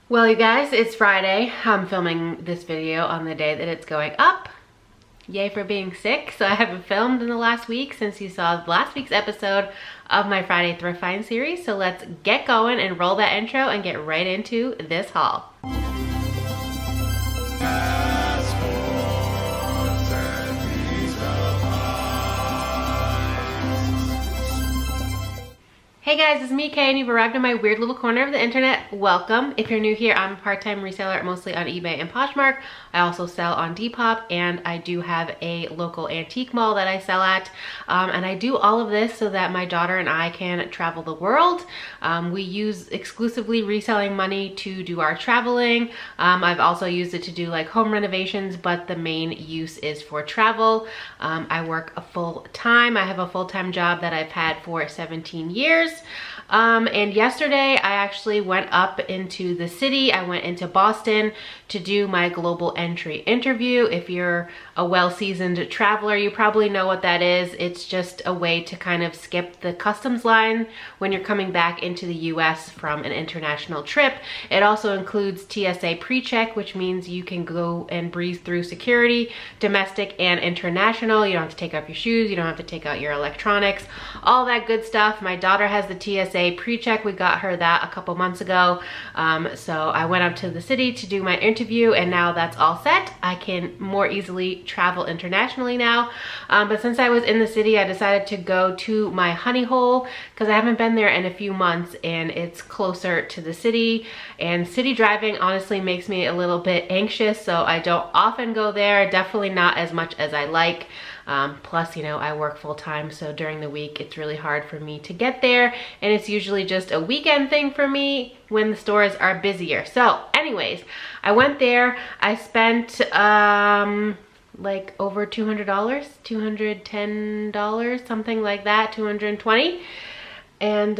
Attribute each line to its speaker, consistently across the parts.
Speaker 1: Well, you guys, it's Friday. I'm filming this video on the day that it's going up. Yay for being sick. So I haven't filmed in the last week since you saw last week's episode of my Friday Thrift Find series. So let's get going and roll that intro and get right into this haul. Hey guys, it's me, Kay, and you've arrived in my weird little corner of the internet. Welcome. If you're new here, I'm a part-time reseller, mostly on eBay and Poshmark. I also sell on Depop, and I do have a local antique mall that I sell at. And I do all of this so that my daughter and I can travel the world. We use exclusively reselling money to do our traveling. I've also used it to do like home renovations, but the main use is for travel. I work full-time. I have a full-time job that I've had for 17 years. And yesterday I actually went up into the city. I went into Boston to do my global entry interview. If you're a well-seasoned traveler, you probably know what that is. It's just a way to kind of skip the customs line when you're coming back into the US from an international trip. It also includes TSA pre-check, which means you can go and breeze through security, domestic and international. You don't have to take off your shoes. You don't have to take out your electronics, all that good stuff. My daughter has the TSA pre-check. We got her that a couple months ago. So I went up to the city to do my interview, and now that's all set. I can more easily travel internationally now. But since I was in the city, I decided to go to my honey hole because I haven't been there in a few months, and it's closer to the city. And city driving honestly makes me a little bit anxious, so I don't often go there. Definitely not as much as I like. Plus, you know, I work full time, so during the week it's really hard for me to get there, and it's usually just a weekend thing for me when the stores are busier. So anyways, I went there. I spent like over $200, $210, something like that, $220. And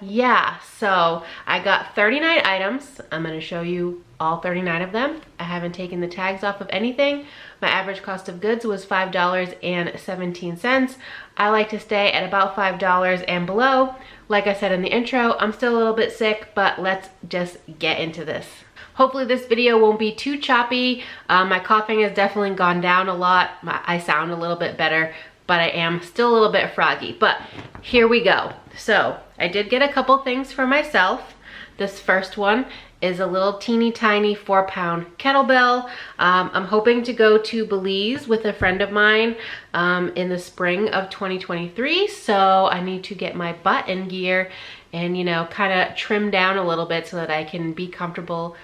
Speaker 1: yeah, so I got 39 items. I'm going to show you all 39 of them. I haven't taken the tags off of anything. My average cost of goods was $5.17. I like to stay at about $5 and below. Like I said in the intro, I'm still a little bit sick, but let's just get into this. Hopefully this video won't be too choppy. My coughing has definitely gone down a lot. I sound a little bit better, but I am still a little bit froggy. But here we go. So I did get a couple things for myself. This first one is a little teeny tiny 4-pound kettlebell. I'm hoping to go to Belize with a friend of mine in the spring of 2023. So I need to get my butt in gear and, you know, kind of trim down a little bit so that I can be comfortable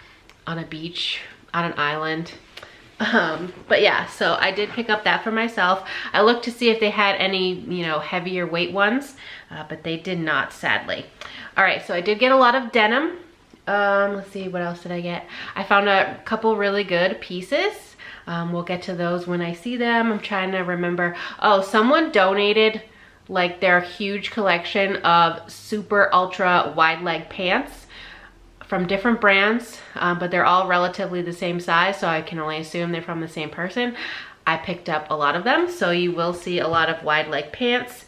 Speaker 1: on a beach, on an island. But yeah, so I did pick up that for myself. I looked to see if they had any, you know, heavier weight ones, but they did not, sadly. All right, so I did get a lot of denim. Let's see, what else did I get? I found a couple really good pieces. We'll get to those when I see them. I'm trying to remember. Oh, someone donated like their huge collection of super ultra wide leg pants from different brands, but they're all relatively the same size, so I can only assume they're from the same person. I picked up a lot of them, so you will see a lot of wide leg pants.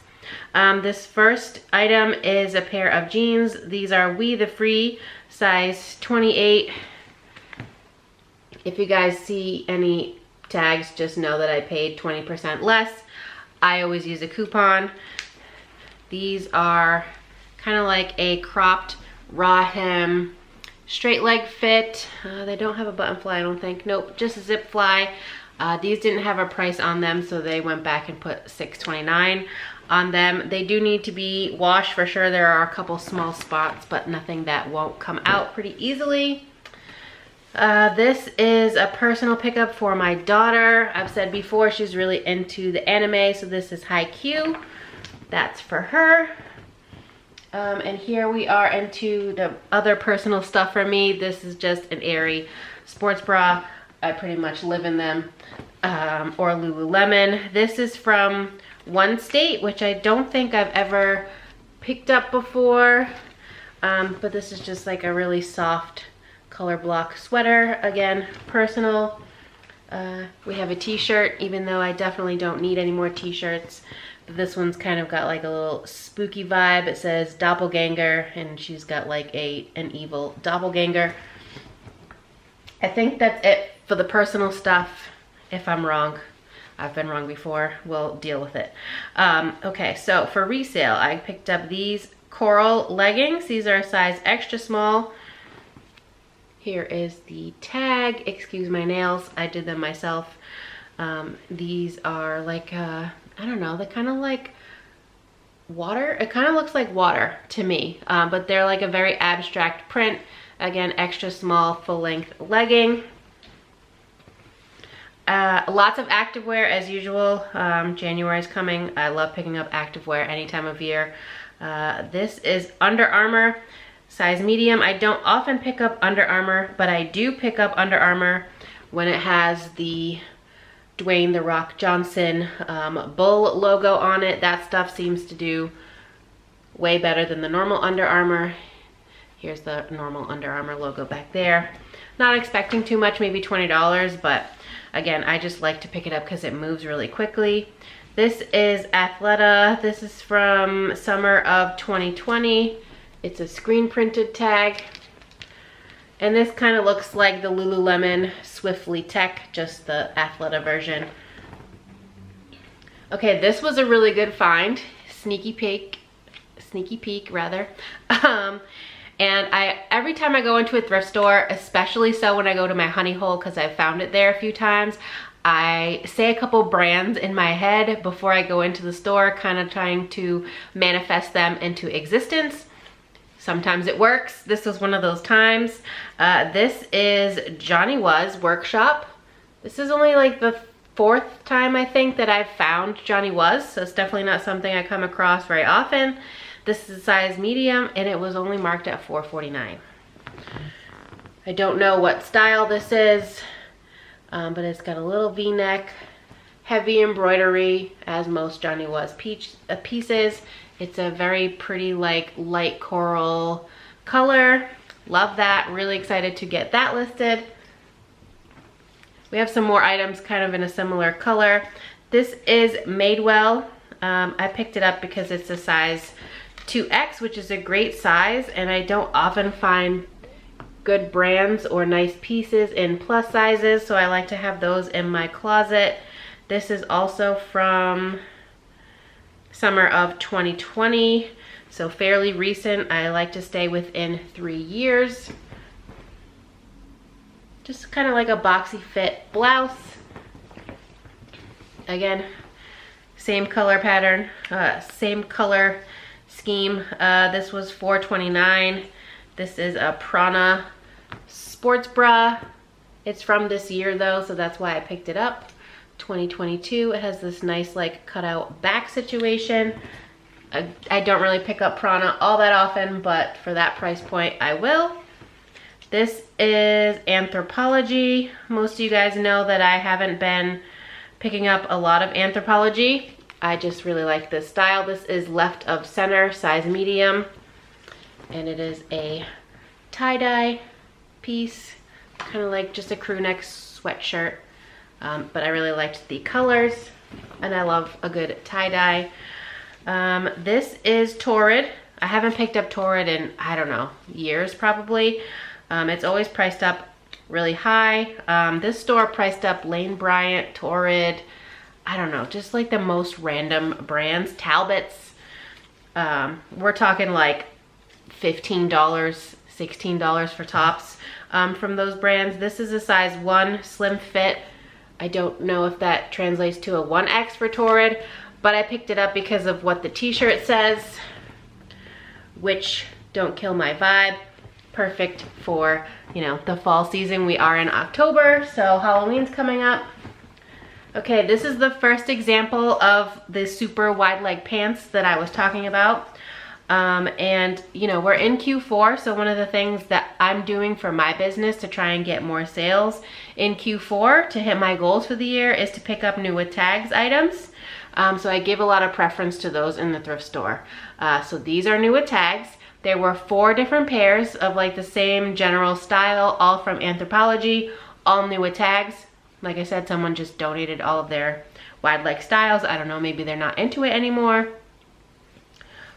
Speaker 1: This first item is a pair of jeans. These are We The Free, size 28. If you guys see any tags, just know that I paid 20% less. I always use a coupon. These are kind of like a cropped raw hem straight leg fit. They don't have a button fly, I don't think. Nope, just a zip fly. These didn't have a price on them, so they went back and put $6.29 on them. They do need to be washed for sure. There are a couple small spots, but nothing that won't come out pretty easily. This is a personal pickup for my daughter. I've said before, she's really into the anime, so this is Haikyuu. That's for her. And here we are into the other personal stuff for me. This is just an Aerie sports bra. I pretty much live in them, or Lululemon. This is from One State, which I don't think I've ever picked up before. But this is just like a really soft color block sweater. Again, personal. We have a t-shirt, even though I definitely don't need any more t-shirts. This one's kind of got like a little spooky vibe. It says doppelganger, and she's got like an evil doppelganger. I think that's it for the personal stuff. If I'm wrong, I've been wrong before, we'll deal with it. Okay, so for resale, I picked up these coral leggings. These are a size extra small. Here is the tag. Excuse my nails, I did them myself. These are like, I don't know, they're kind of like water. It kind of looks like water to me, but they're like a very abstract print. Again, extra small, full length legging. Lots of activewear as usual. January is coming. I love picking up activewear any time of year. This is Under Armour, size medium. I don't often pick up Under Armour, but I do pick up Under Armour when it has the Dwayne "The Rock" Johnson bull logo on it. That stuff seems to do way better than the normal Under Armour. Here's the normal Under Armour logo back there. Not expecting too much, maybe $20, but again, I just like to pick it up because it moves really quickly. This is Athleta. This is from summer of 2020. It's a screen printed tag. And this kind of looks like the Lululemon Swiftly Tech, just the Athleta version. Okay, this was a really good find. Sneaky peek rather. And every time I go into a thrift store, especially so when I go to my honey hole because I've found it there a few times, I say a couple brands in my head before I go into the store, kind of trying to manifest them into existence. Sometimes it works. This was one of those times. This is Johnny Was Workshop. This is only like the 4th time I think that I've found Johnny Was, so it's definitely not something I come across very often. This is a size medium and it was only marked at $4.49. I don't know what style this is, but it's got a little V-neck, heavy embroidery as most Johnny Was pieces. It's a very pretty like light coral color. Love that, really excited to get that listed. We have some more items kind of in a similar color. This is Madewell. I picked it up because it's a size 2X, which is a great size, and I don't often find good brands or nice pieces in plus sizes, so I like to have those in my closet. This is also from summer of 2020, so fairly recent. I like to stay within 3 years. Just kind of like a boxy fit blouse. Again, same color pattern, same color scheme. This was $4.29. This is a Prana sports bra. It's from this year though, so that's why I picked it up. 2022. It has this nice like cutout back situation. I don't really pick up Prana all that often, but for that price point I will. This is Anthropologie. Most of you guys know that I haven't been picking up a lot of Anthropologie. I just really like this style. This is Left of Center, size medium, and it is a tie-dye piece, kind of like just a crew neck sweatshirt, but I really liked the colors, and I love a good tie-dye. This is Torrid. I haven't picked up Torrid in, I don't know, years probably. It's always priced up really high. This store priced up Lane Bryant, Torrid, I don't know, just like the most random brands. Talbot's, we're talking like $15, $16 for tops from those brands. This is a size 1 slim fit. I don't know if that translates to a 1X for Torrid, but I picked it up because of what the t-shirt says, which don't kill my vibe. Perfect for, you know, the fall season. We are in October, so Halloween's coming up. Okay, this is the first example of the super wide leg pants that I was talking about. And you know, we're in Q4, so one of the things that I'm doing for my business to try and get more sales in Q4 to hit my goals for the year is to pick up new with tags items. So I give a lot of preference to those in the thrift store. So these are new with tags. There were 4 different pairs of like the same general style, all from Anthropologie, all new with tags. Like I said, someone just donated all of their wide leg styles. I don't know, maybe they're not into it anymore.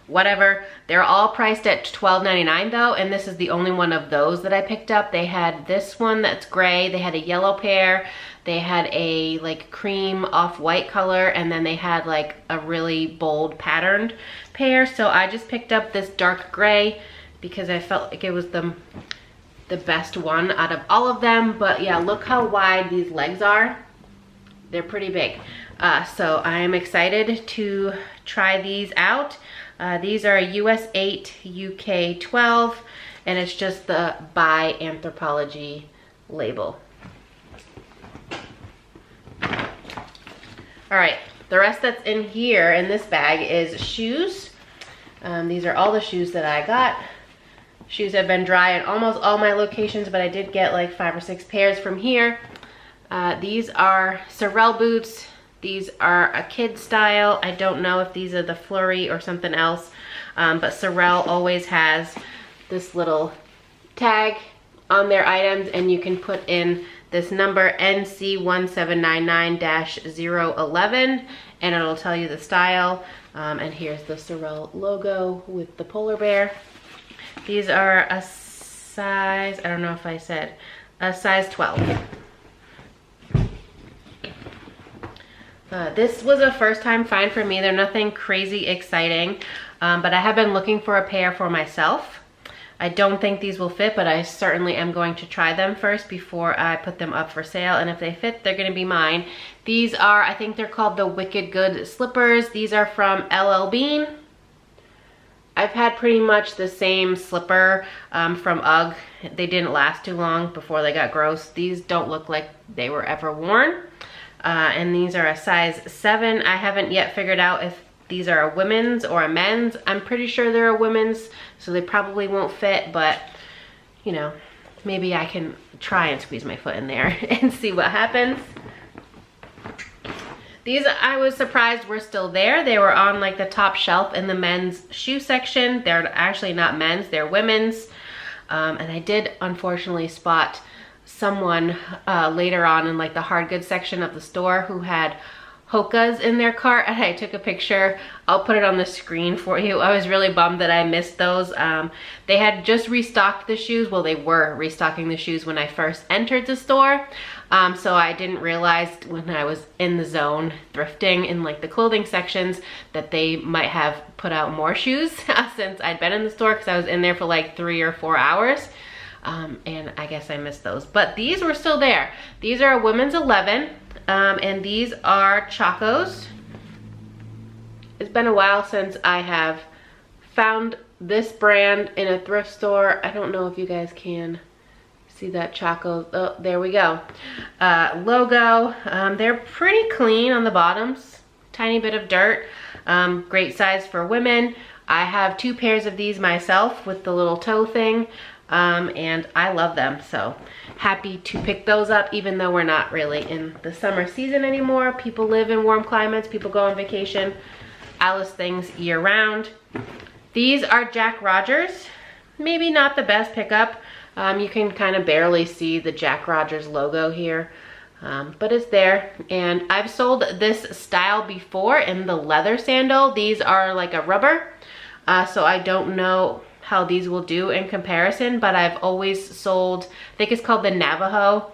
Speaker 1: whatever. They're all priced at $12.99 though, and this is the only one of those that I picked up. They had this one that's gray, they had a yellow pair, they had a like cream off-white color, and then they had like a really bold patterned pair. So I just picked up this dark gray because I felt like it was the best one out of all of them. But yeah, look how wide these legs are. They're pretty big. So I am excited to try these out. These are US 8, UK 12, and it's just the by Anthropologie label. All right, the rest that's in here in this bag is shoes. These are all the shoes that I got. Shoes have been dry in almost all my locations, but I did get like 5 or 6 pairs from here. These are Sorel boots. These are a kid style. I don't know if these are the Flurry or something else, but Sorel always has this little tag on their items, and you can put in this number NC1799-011, and it'll tell you the style. And here's the Sorel logo with the polar bear. These are a size, I don't know if I said, a size 12. This was a first time find for me. They're nothing crazy exciting, but I have been looking for a pair for myself. I don't think these will fit, but I certainly am going to try them first before I put them up for sale. And if they fit, they're gonna be mine. These are, I think they're called the Wicked Good slippers. These are from LL Bean. I've had pretty much the same slipper from UGG. They didn't last too long before they got gross. These don't look like they were ever worn. And these are a size 7. I haven't yet figured out if these are a women's or a men's. I'm pretty sure they're a women's, so they probably won't fit, but you know, maybe I can try and squeeze my foot in there and see what happens. These, I was surprised were still there. They were on like the top shelf in the men's shoe section. They're actually not men's, they're women's. And I did unfortunately spot someone later on in like the hard goods section of the store who had Hoka's in their cart, and I took a picture. I'll put it on the screen for you. I was really bummed that I missed those. They had just restocked the shoes. Well, they were restocking the shoes when I first entered the store. So I didn't realize when I was in the zone thrifting in like the clothing sections that they might have put out more shoes since I'd been in the store, because I was in there for like 3 or 4 hours. And I guess I missed those, but these were still there. These are a women's 11, and these are Chacos. It's been a while since I have found this brand in a thrift store. I don't know if you guys can see that Chacos. Oh, there we go. Logo. They're pretty clean on the bottoms. Tiny bit of dirt. Great size for women. I have 2 pairs of these myself with the little toe thing. And I love them, so happy to pick those up, even though we're not really in the summer season anymore. People live in warm climates, people go on vacation. I list things year round. These are Jack Rogers. Maybe not the best pickup. You can kind of barely see the Jack Rogers logo here, but it's there. And I've sold this style before in the leather sandal. These are like a rubber, so I don't know how these will do in comparison, but I've always sold, I think it's called the Navajo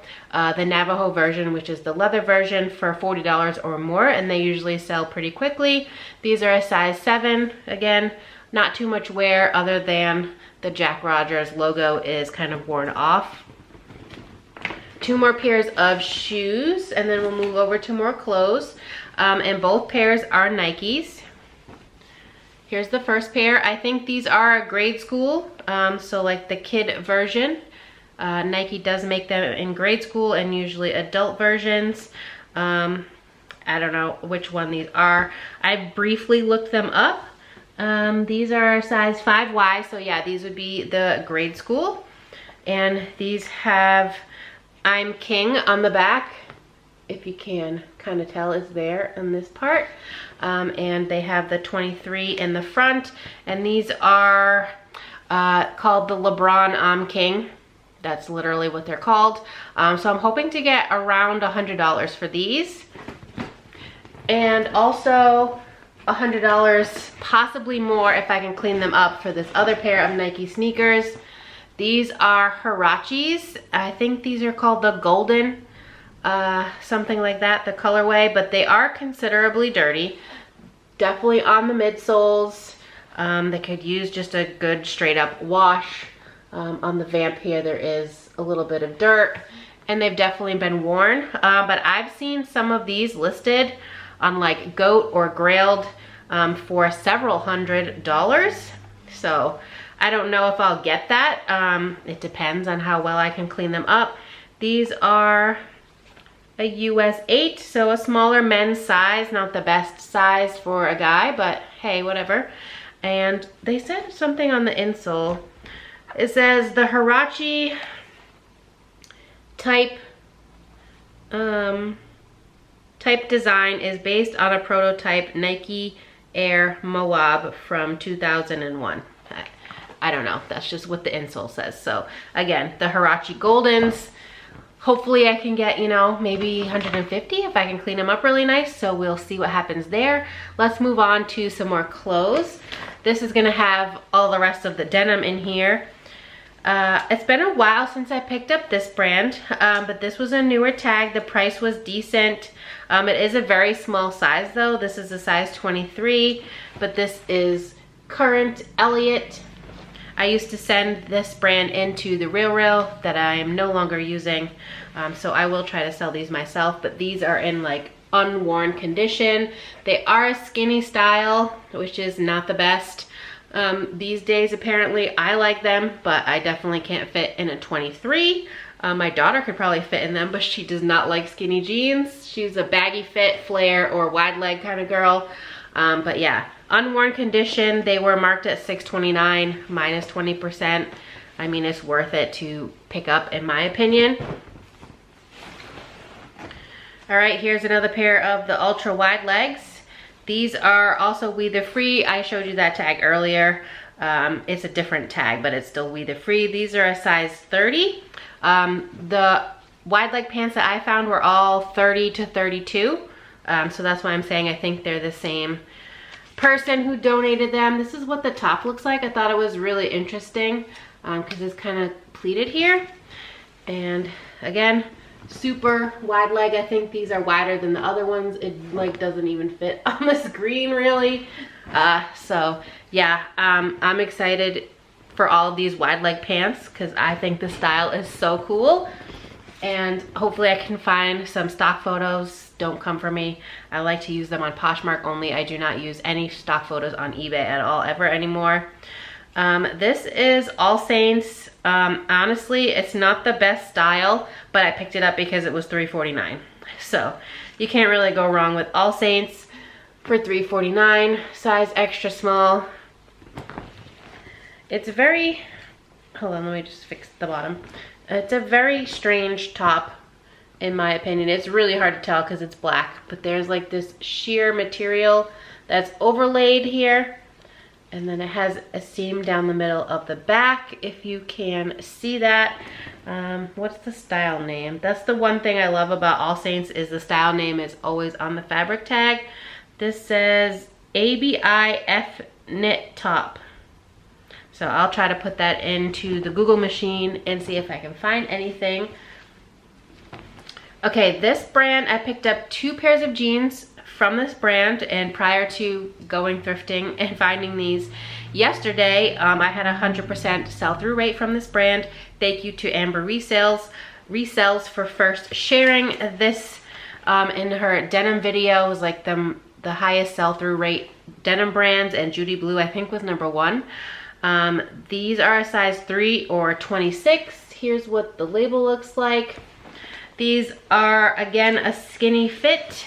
Speaker 1: version, which is the leather version, for $40 or more, and they usually sell pretty quickly. These are a size 7. Again, not too much wear other than the Jack Rogers logo is kind of worn off. 2 more pairs of shoes, and then we'll move over to more clothes. And both pairs are Nikes. Here's the first pair. I think these are grade school, so like the kid version. Nike does make them in grade school and usually adult versions. I don't know which one these are. I briefly looked them up. These are size 5Y, so yeah, these would be the grade school. And these have I'm King on the back, if you can kind of tell, is there in this part. And they have the 23 in the front, and these are called the LeBron I'm King. That's literally what they're called. So I'm hoping to get around $100 for these. And also $100, possibly more if I can clean them up for this other pair of Nike sneakers. These are Huaraches. I think these are called the Golden, something like that, the colorway, but they are considerably dirty. Definitely on the midsoles. They could use just a good straight up wash. On the vamp here, there is a little bit of dirt, and they've definitely been worn. But I've seen some of these listed on like Goat or Grailed for several $100s. So I don't know if I'll get that. It depends on how well I can clean them up. These are a US 8, so a smaller men's size, not the best size for a guy, but hey, whatever. And they said something on the insole. It says the Huarache type design is based on a prototype Nike Air Moab from 2001. I don't know, that's just what the insole says. So again, the Huarache Goldens, hopefully I can get, you know, maybe 150 if I can clean them up really nice. So we'll see what happens there. Let's move on to some more clothes. This is gonna have all the rest of the denim in here. It's been a while since I picked up this brand, but this was a newer tag. The price was decent. It is a very small size though. This is a size 23, but this is current Elliott. I used to send this brand into the Real that I am no longer using, so I will try to sell these myself, but these are in like unworn condition. They are a skinny style, which is not the best these days. Apparently I like them, but I definitely can't fit in a 23. My daughter could probably fit in them, but she does not like skinny jeans. She's a baggy fit, flare, or wide leg kind of girl. But yeah, unworn condition. They were marked at $629 minus 20%. I mean, it's worth it to pick up in my opinion. All right, here's another pair of the ultra wide legs. These are also weather free. I showed you that tag earlier. It's a different tag, but it's still weather free. These are a size 30. The wide leg pants that I found were all 30 to 32. So that's why I'm saying I think they're the same person who donated them. This is what the top looks like. I thought it was really interesting because it's kind of pleated here. And again, super wide leg. I think these are wider than the other ones. It like doesn't even fit on the screen really. So yeah, I'm excited for all of these wide leg pants because I think the style is so cool. And hopefully I can find some stock photos. Don't come for me. I like to use them on Poshmark only. I do not use any stock photos on eBay at all ever anymore. This is All Saints. Honestly, it's not the best style, but I picked it up because it was $3.49. So you can't really go wrong with All Saints for $3.49. Size extra small. It's very, hold on, let me just fix the bottom. It's a very strange top in my opinion. It's really hard to tell because it's black, but there's like this sheer material that's overlaid here. And then it has a seam down the middle of the back, if you can see that. What's the style name? That's the one thing I love about All Saints is the style name is always on the fabric tag. This says ABIF knit top. So I'll try to put that into the Google machine and see if I can find anything. Okay, this brand, I picked up 2 pairs of jeans from this brand, and prior to going thrifting and finding these yesterday, I had 100% sell-through rate from this brand. Thank you to Amber Resells for first sharing this in her denim video. It was like the highest sell-through rate denim brands, and Judy Blue I think was #1. These are a size 3 or 26. Here's what the label looks like. These are again a skinny fit,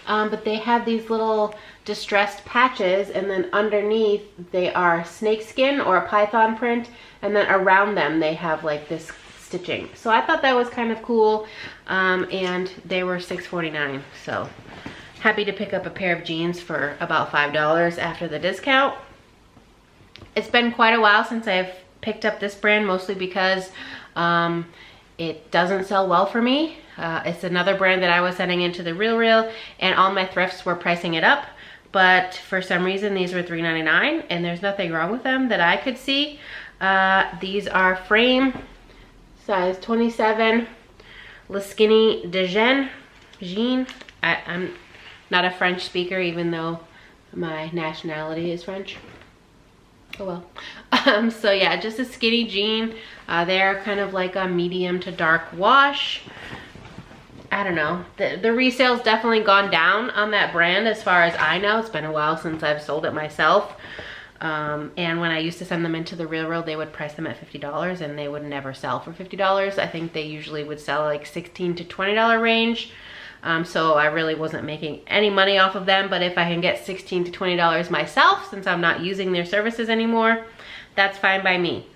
Speaker 1: but they have these little distressed patches, and then underneath they are snakeskin or a python print, and then around them they have like this stitching. So I thought that was kind of cool, and they were $6.49. So happy to pick up a pair of jeans for about $5 after the discount. It's been quite a while since I've picked up this brand, mostly because it doesn't sell well for me. It's another brand that I was sending into the Real, and all my thrifts were pricing it up. but for some reason these were $3.99, and there's nothing wrong with them that I could see. These are Frame, size 27, Le Skinny de Jean. I'm not a French speaker, even though my nationality is French. Oh well. So yeah, just a skinny jean. They're kind of like a medium to dark wash. I don't know. The resale's definitely gone down on that brand as far as I know. It's been a while since I've sold it myself. And when I used to send them into the railroad, they would price them at $50 and they would never sell for $50. I think they usually would sell like $16 to $20 range. So I really wasn't making any money off of them, but if I can get $16 to $20 myself, since I'm not using their services anymore, that's fine by me.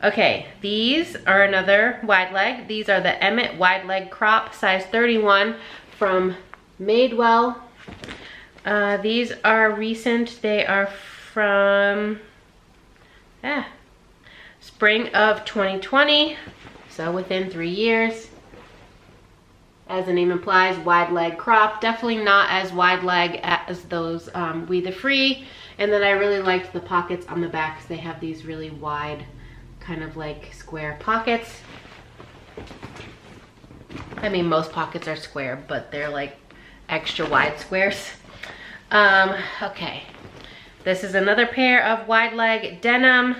Speaker 1: Okay, these are another wide leg. These are the Emmett wide leg crop, size 31 from Madewell. These are recent. They are from spring of 2020, so within 3 years. As the name implies, wide leg crop. Definitely not as wide leg as those We The Free. And then I really liked the pockets on the back, because they have these really wide, kind of like square pockets. I mean, most pockets are square, but they're like extra wide squares. Okay, this is another pair of wide leg denim.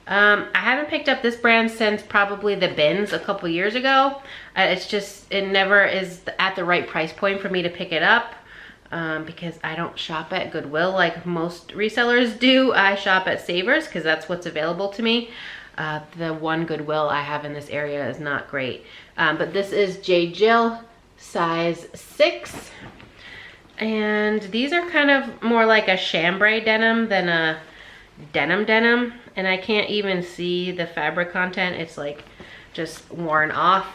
Speaker 1: I haven't picked up this brand since probably the bins a couple years ago. It's just, it never is at the right price point for me to pick it up, because I don't shop at Goodwill like most resellers do. I shop at Savers because that's what's available to me. The one Goodwill I have in this area is not great. But this is J. Jill, size 6. And these are kind of more like a chambray denim than a denim. And I can't even see the fabric content. It's like just worn off.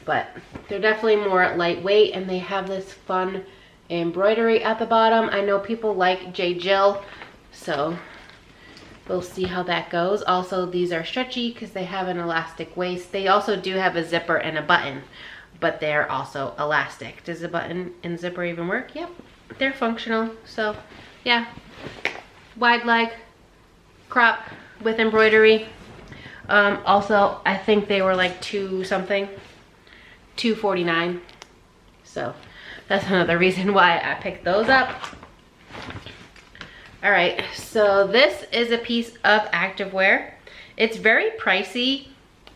Speaker 1: But they're definitely more lightweight, and they have this fun embroidery at the bottom. I know people like J. Jill, so we'll see how that goes. Also, these are stretchy because they have an elastic waist. They also do have a zipper and a button, but they're also elastic. Does the button and zipper even work? Yep, they're functional. So yeah, wide leg crop with embroidery. Also, I think they were like $2.49. So that's another reason why I picked those up. All right, so this is a piece of activewear. It's very pricey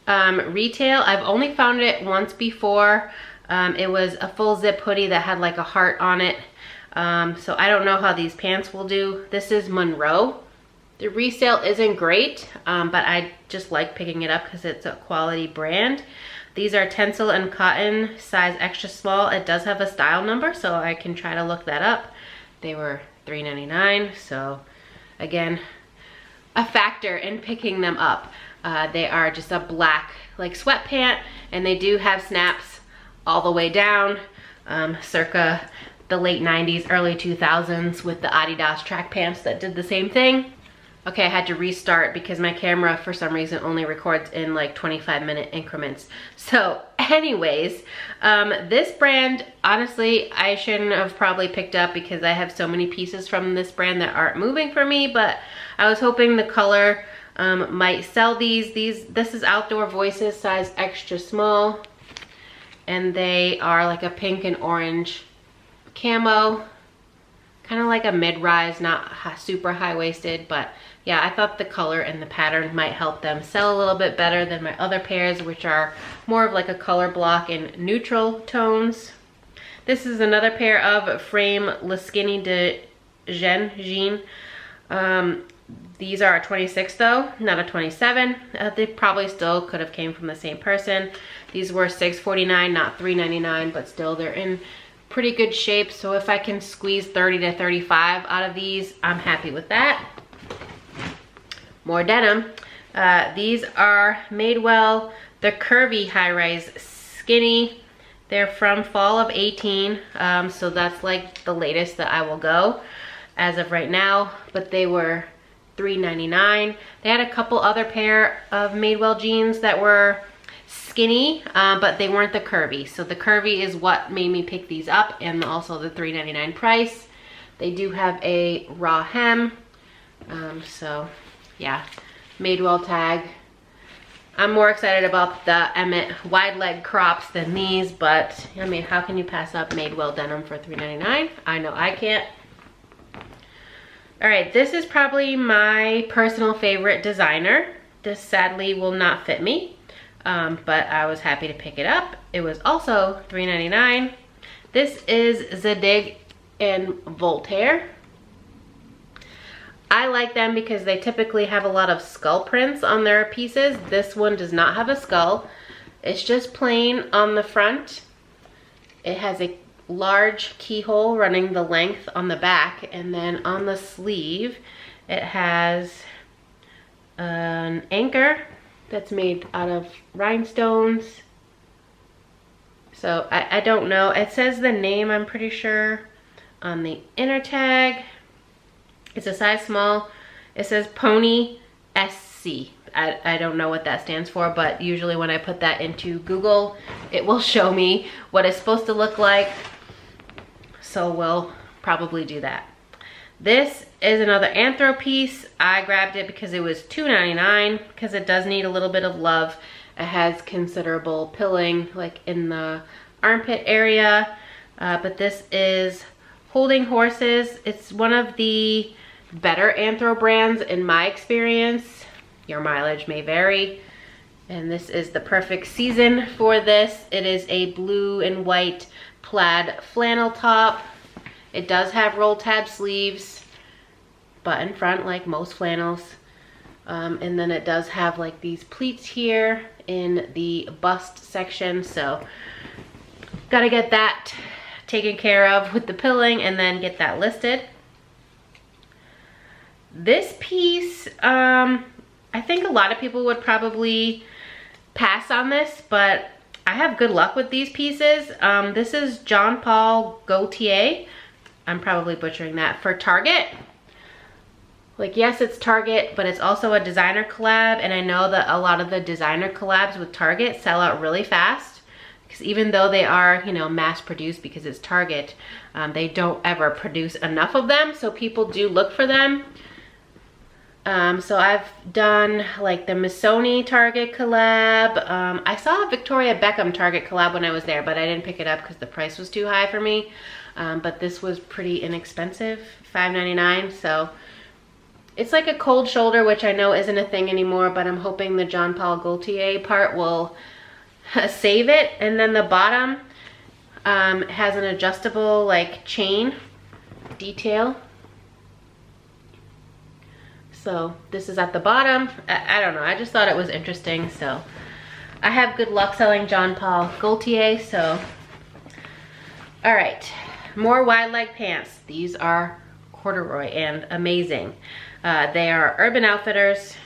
Speaker 1: retail. I've only found it once before. It was a full zip hoodie that had like a heart on it. So I don't know how these pants will do. This is Monroe. The resale isn't great, but I just like picking it up because it's a quality brand. These are Tencel and Cotton, size extra small. It does have a style number, so I can try to look that up. They were $3.99, so again, a factor in picking them up. They are just a black like sweatpant, and they do have snaps all the way down, circa the late 90s, early 2000s with the Adidas track pants that did the same thing. Okay, I had to restart because my camera for some reason only records in like 25-minute increments. So anyways, this brand, honestly, I shouldn't have probably picked up because I have so many pieces from this brand that aren't moving for me, but I was hoping the color might sell these. This is Outdoor Voices, size extra small, and they are like a pink and orange camo, kind of like a mid-rise, not super high-waisted, but yeah, I thought the color and the pattern might help them sell a little bit better than my other pairs, which are more of like a color block in neutral tones. This is another pair of Frame Le Skinny de Jean. These are a 26 though, not a 27. They probably still could have came from the same person. These were $6.49, not $3.99, but still they're in pretty good shape. So if I can squeeze 30 to 35 out of these, I'm happy with that. More denim. These are Madewell, the curvy high-rise skinny. They're from fall of 18, so that's like the latest that I will go as of right now, but they were $3.99. They had a couple other pair of Madewell jeans that were skinny, but they weren't the curvy. So the curvy is what made me pick these up, and also the $3.99 price. They do have a raw hem. So yeah, Madewell tag. I'm more excited about the Emmett wide leg crops than these, but I mean, how can you pass up Madewell denim for $3.99? I know I can't. All right, this is probably my personal favorite designer. This sadly will not fit me, but I was happy to pick it up. It was also $3.99. This is Zadig and Voltaire. I like them because they typically have a lot of skull prints on their pieces. This one does not have a skull. It's just plain on the front. It has a large keyhole running the length on the back, and then on the sleeve it has an anchor that's made out of rhinestones. So I don't know. It says the name, I'm pretty sure, on the inner tag. It's a size small. It says Pony SC. I don't know what that stands for, but usually when I put that into Google, it will show me what it's supposed to look like. So we'll probably do that. This is another Anthro piece. I grabbed it because it was $2.99 because it does need a little bit of love. It has considerable pilling like in the armpit area, but this is Holding Horses. It's one of the better Anthro brands in my experience. Your mileage may vary. And this is the perfect season for this. It is a blue and white plaid flannel top. It does have roll tab sleeves, button front like most flannels. And then it does have like these pleats here in the bust section. So gotta get that taken care of with the pilling and then get that listed. This piece, I think a lot of people would probably pass on this, but I have good luck with these pieces. This is Jean Paul Gaultier. I'm probably butchering that, for Target. Like, yes, it's Target, but it's also a designer collab, and I know that a lot of the designer collabs with Target sell out really fast, because even though they are, you know, mass produced because it's Target, they don't ever produce enough of them, so people do look for them. So I've done like the Missoni Target collab. I saw a Victoria Beckham Target collab when I was there, but I didn't pick it up because the price was too high for me. But this was pretty inexpensive, $5.99. So it's like a cold shoulder, which I know isn't a thing anymore, but I'm hoping the Jean Paul Gaultier part will save it. And then the bottom has an adjustable like chain detail. So this is at the bottom. I don't know, I just thought it was interesting. So I have good luck selling Jean Paul Gaultier, so. All right, more wide leg pants. These are corduroy and amazing. They are Urban Outfitters,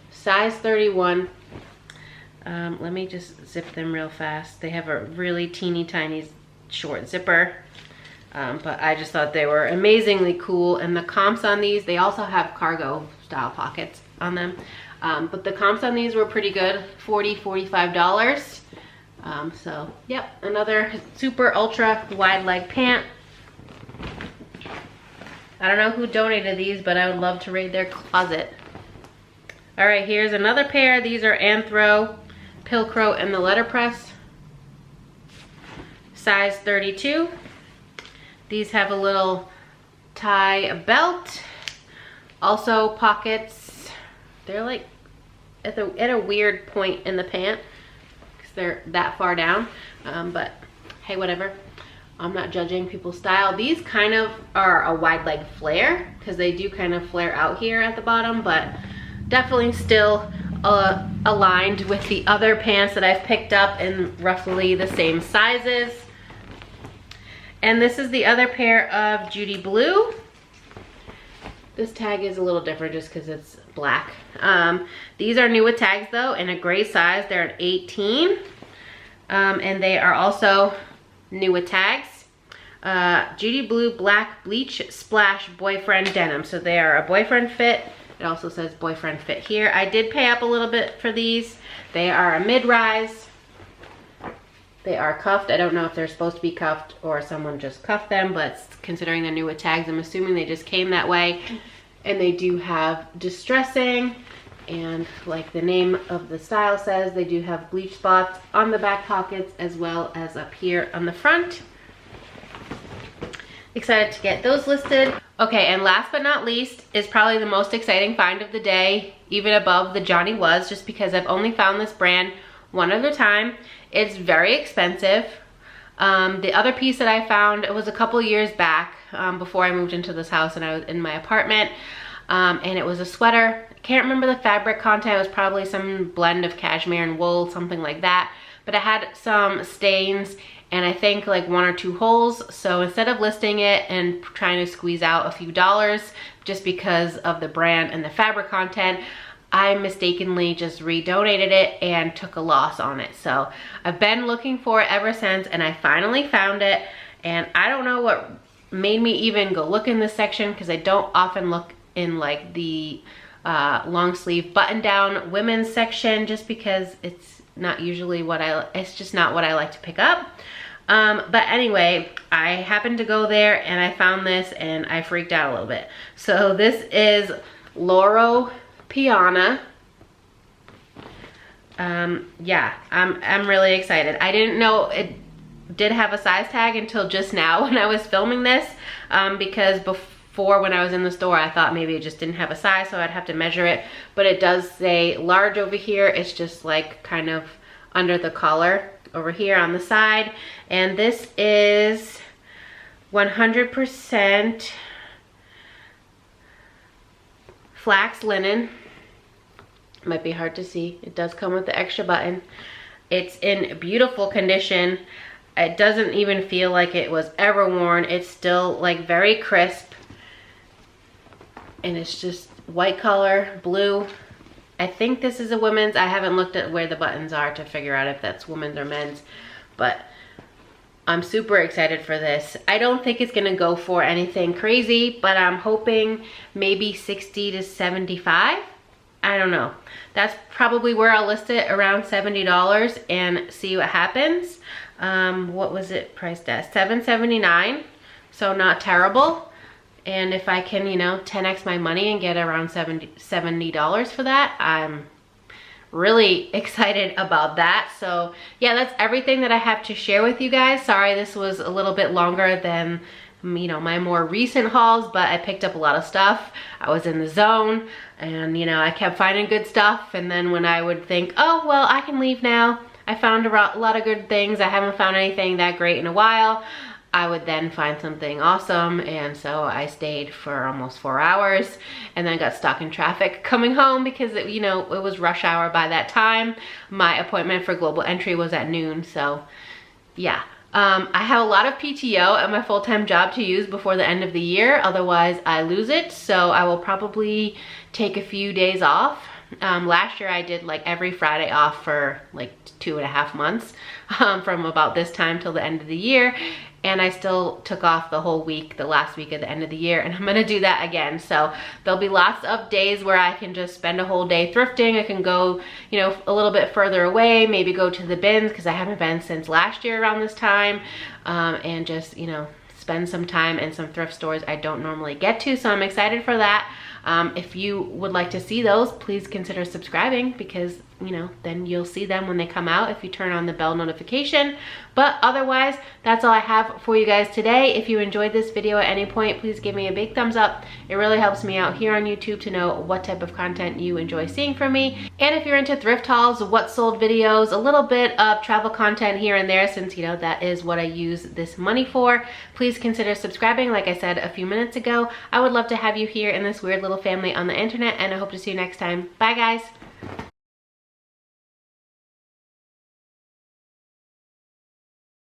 Speaker 1: size 31. Let me just zip them real fast. They have a really teeny tiny short zipper. But I just thought they were amazingly cool. And the comps on these, they also have cargo style pockets on them. But the comps on these were pretty good, $40, $45. So yep, another super ultra wide leg pant. I don't know who donated these, but I would love to raid their closet. All right, here's another pair. These are Anthro, Pilcro, and the letterpress. Size 32. These have a little tie belt, also pockets. They're like at a weird point in the pant because they're that far down, but hey, whatever. I'm not judging people's style. These kind of are a wide leg flare because they do kind of flare out here at the bottom, but definitely still aligned with the other pants that I've picked up in roughly the same sizes. And this is the other pair of Judy Blue. This tag is a little different just because it's black. These are new with tags though, in a gray size. They're an 18. And they are also new with tags. Judy Blue Black Bleach Splash Boyfriend Denim. So they are a boyfriend fit. It also says boyfriend fit here. I did pay up a little bit for these. They are a mid-rise. They are cuffed. I don't know if they're supposed to be cuffed or someone just cuffed them, but considering they're new with tags, I'm assuming they just came that way. And they do have distressing, and like the name of the style says, they do have bleach spots on the back pockets as well as up here on the front. Excited to get those listed. Okay, and last but not least is probably the most exciting find of the day, even above the Johnny Was, just because I've only found this brand one other time. It's very expensive. The other piece that I found, it was a couple years back, before I moved into this house and I was in my apartment, and it was a sweater. I can't remember the fabric content. It was probably some blend of cashmere and wool, something like that, but it had some stains and I think like 1 or 2 holes. So instead of listing it and trying to squeeze out a few dollars just because of the brand and the fabric content, I mistakenly just redonated it and took a loss on it. So I've been looking for it ever since, and I finally found it. And I don't know what made me even go look in this section, because I don't often look in like the long sleeve button down women's section, just because it's not usually it's just not what I like to pick up. But anyway, I happened to go there and I found this and I freaked out a little bit. So this is Loro Piana. Yeah, I'm really excited. I didn't know it did have a size tag until just now when I was filming this, because before, when I was in the store, I thought maybe it just didn't have a size, so I'd have to measure it, but it does say large over here. It's just like kind of under the collar over here on the side, and this is 100% flax linen. Might be hard to see. It does come with the extra button. It's in beautiful condition. It doesn't even feel like it was ever worn. It's still like very crisp, and it's just white color, blue. I think this is a women's. I haven't looked at where the buttons are to figure out if that's women's or men's, but I'm super excited for this. I don't think it's gonna go for anything crazy, but I'm hoping maybe 60 to 75. I don't know. That's probably where I'll list it, around $70, and see what happens. What was it priced at? $7.79, so not terrible. And if I can, you know, 10x my money and get around $70 for that, I'm really excited about that. So yeah, that's everything that I have to share with you guys. Sorry this was a little bit longer than, you know, my more recent hauls, but I picked up a lot of stuff. I was in the zone, and you know, I kept finding good stuff, and then when I would think, oh well, I can leave now, I found a lot of good things. I haven't found anything that great in a while. I would then find something awesome, and so I stayed for almost 4 hours and then got stuck in traffic coming home because it, you know, it was rush hour by that time. My appointment for global entry was at noon, so yeah. I have a lot of PTO at my full-time job to use before the end of the year, otherwise I lose it, so I will probably take a few days off. Last year I did like every Friday off for like 2.5 months, from about this time till the end of the year, and I still took off the whole week, the last week at the end of the year, and I'm gonna do that again. So there'll be lots of days where I can just spend a whole day thrifting. I can go, you know, a little bit further away, maybe go to the bins, because I haven't been since last year around this time, and just, you know, spend some time in some thrift stores I don't normally get to. So I'm excited for that. If you would like to see those, please consider subscribing, because, you know, then you'll see them when they come out if you turn on the bell notification. But otherwise, that's all I have for you guys today. If you enjoyed this video at any point, please give me a big thumbs up. It really helps me out here on YouTube to know what type of content you enjoy seeing from me. And if you're into thrift hauls, what sold videos, a little bit of travel content here and there, since, you know, that is what I use this money for, please consider subscribing. Like I said a few minutes ago, I would love to have you here in this weird little family on the internet, and I hope to see you next time. Bye guys.